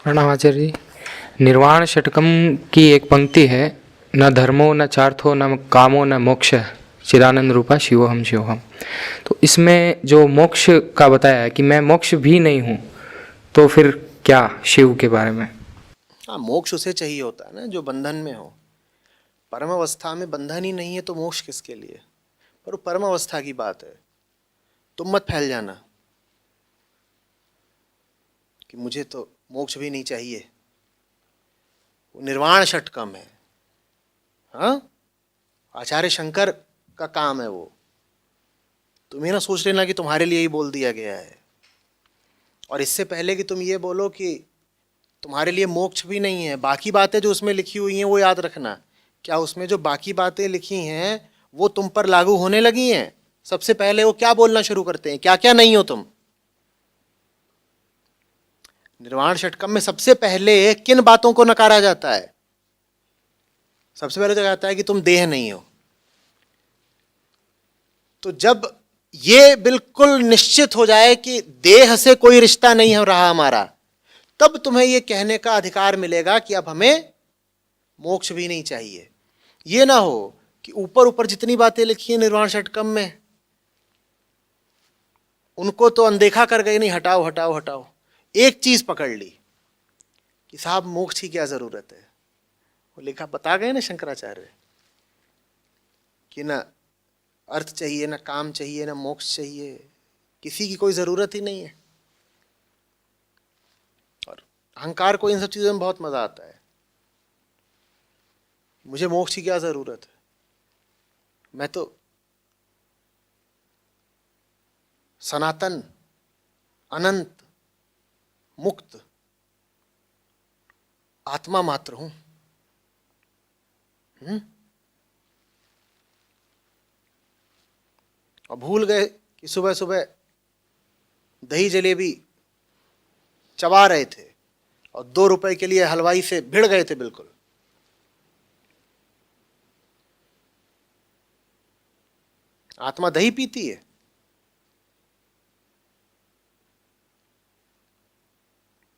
प्रणाम आचार्य जी। निर्वाण षटकम की एक पंक्ति है, न धर्मो न चार्थो न कामो न मोक्ष चिदानंद रूपा शिवोहम शिवोहम। तो इसमें जो मोक्ष का बताया है कि मैं मोक्ष भी नहीं हूँ, तो फिर क्या शिव के बारे में? हाँ, मोक्ष उसे चाहिए होता है ना जो बंधन में हो। परम अवस्था में बंधन ही नहीं है तो मोक्ष किसके लिए? पर वो परम अवस्था की बात है। तुम मत फैल जाना कि मुझे तो मोक्ष भी नहीं चाहिए। वो निर्वाण षटकम है। हाँ, आचार्य शंकर का काम है वो। तुम्हें ना सोच लेना कि तुम्हारे लिए ही बोल दिया गया है। और इससे पहले कि तुम ये बोलो कि तुम्हारे लिए मोक्ष भी नहीं है, बाकी बातें जो उसमें लिखी हुई हैं वो याद रखना। क्या उसमें जो बाकी बातें लिखी हैं वो तुम पर लागू होने लगी हैं? सबसे पहले वो क्या बोलना शुरू करते हैं, क्या क्या नहीं हो तुम। निर्वाण षटकम में सबसे पहले किन बातों को नकारा जाता है? सबसे पहले तो कहता है कि तुम देह नहीं हो। तो जब ये बिल्कुल निश्चित हो जाए कि देह से कोई रिश्ता नहीं हो रहा हमारा, तब तुम्हें यह कहने का अधिकार मिलेगा कि अब हमें मोक्ष भी नहीं चाहिए। ये ना हो कि ऊपर ऊपर जितनी बातें लिखी हैं निर्वाण षटकम में, उनको तो अनदेखा कर गए, नहीं हटाओ हटाओ हटाओ। एक चीज पकड़ ली कि साहब मोक्ष की क्या जरूरत है। वो लिखा बता गए ना शंकराचार्य कि ना अर्थ चाहिए, ना काम चाहिए, ना मोक्ष चाहिए, किसी की कोई जरूरत ही नहीं है। और अहंकार को इन सब चीजों में बहुत मजा आता है। मुझे मोक्ष की क्या जरूरत है, मैं तो सनातन अनंत मुक्त आत्मा मात्र हूं। और भूल गए कि सुबह सुबह दही जलेबी चबा रहे थे और 2 रुपए के लिए हलवाई से भिड़ गए थे बिल्कुल। आत्मा दही पीती है।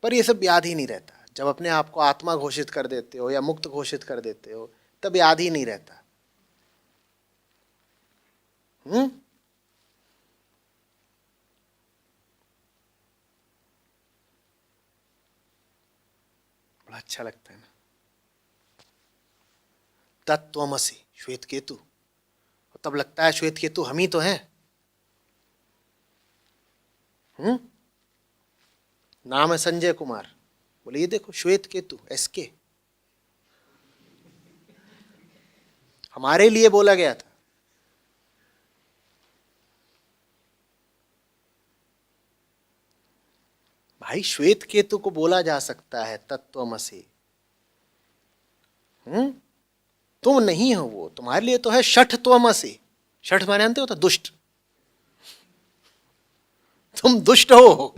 पर ये सब याद ही नहीं रहता। जब अपने आप को आत्मा घोषित कर देते हो या मुक्त घोषित कर देते हो, तब याद ही नहीं रहता। बड़ा अच्छा लगता है ना, तत्त्वमसि श्वेत केतु। तब लगता है श्वेत केतु हम ही तो हैं। नाम है संजय कुमार। बोले ये देखो श्वेत केतु एसके, हमारे लिए बोला गया था। भाई श्वेत केतु को बोला जा सकता है तत्त्वमसि। तुम नहीं हो वो, तुम्हारे लिए तो है षठत्वमसि। षठ माने जानते हो तो दुष्ट। तुम दुष्ट हो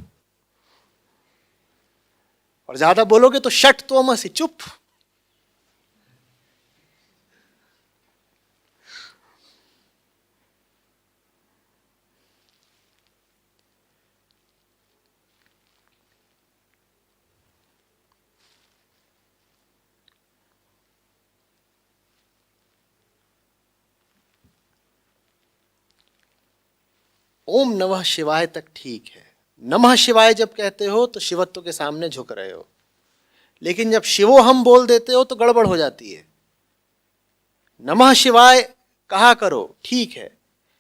और ज्यादा बोलोगे तो षठत्वमसि, चुप। ओम नमः शिवाय तक ठीक है। नमः शिवाय जब कहते हो तो शिवत्व के सामने झुक रहे हो, लेकिन जब शिवो हम बोल देते हो तो गड़बड़ हो जाती है। नमः शिवाय कहा करो, ठीक है।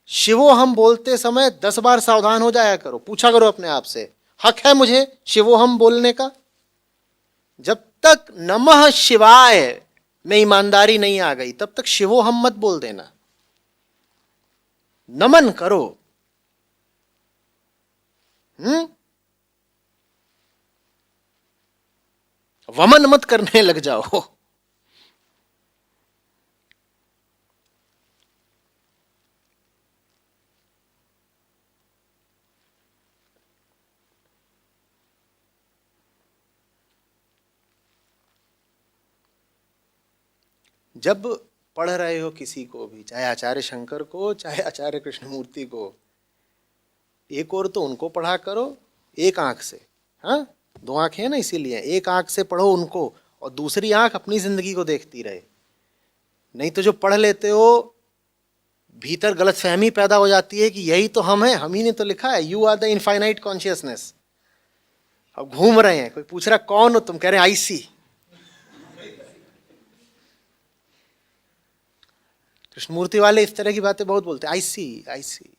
शिवो हम बोलते समय 10 बार सावधान हो जाया करो, पूछा करो अपने आप से, हक है मुझे शिवो हम बोलने का? जब तक नमः शिवाय में ईमानदारी नहीं आ गई तब तक शिवो हम मत बोल देना। नमन करो। वमन मत करने लग जाओ। जब पढ़ रहे हो किसी को भी, चाहे आचार्य शंकर को चाहे आचार्य कृष्णमूर्ति को, एक और तो उनको पढ़ा करो एक आंख से, हाँ, दो आंखें हैं ना, इसीलिए एक आंख से पढ़ो उनको और दूसरी आंख अपनी जिंदगी को देखती रहे। नहीं तो जो पढ़ लेते हो भीतर गलतफहमी पैदा हो जाती है कि यही तो हम हैं, हम ही ने तो लिखा है you are the infinite consciousness. अब घूम रहे हैं, कोई पूछ रहा कौन हो तुम, कह रहे आई सी। कृष्णमूर्ति वाले इस तरह की बातें बहुत बोलते हैं, आई सी आई सी।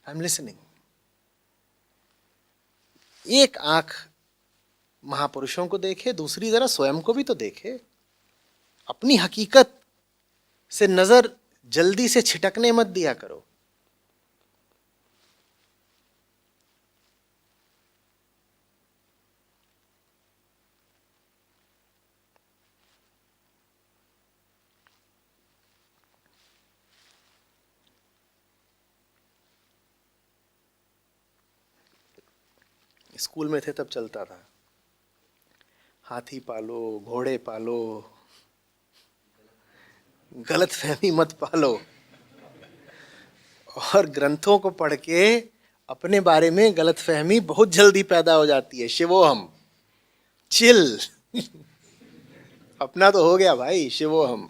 I am listening. एक आंख महापुरुषों को देखे, दूसरी जरा स्वयं को भी तो देखे। अपनी हकीकत से नजर जल्दी से छिटकने मत दिया करो। स्कूल में थे तब चलता था, हाथी पालो घोड़े पालो, गलत फहमी मत पालो। और ग्रंथों को पढ़ के अपने बारे में गलत फहमी बहुत जल्दी पैदा हो जाती है। शिवोहम, चिल। अपना तो हो गया भाई, शिवोहम।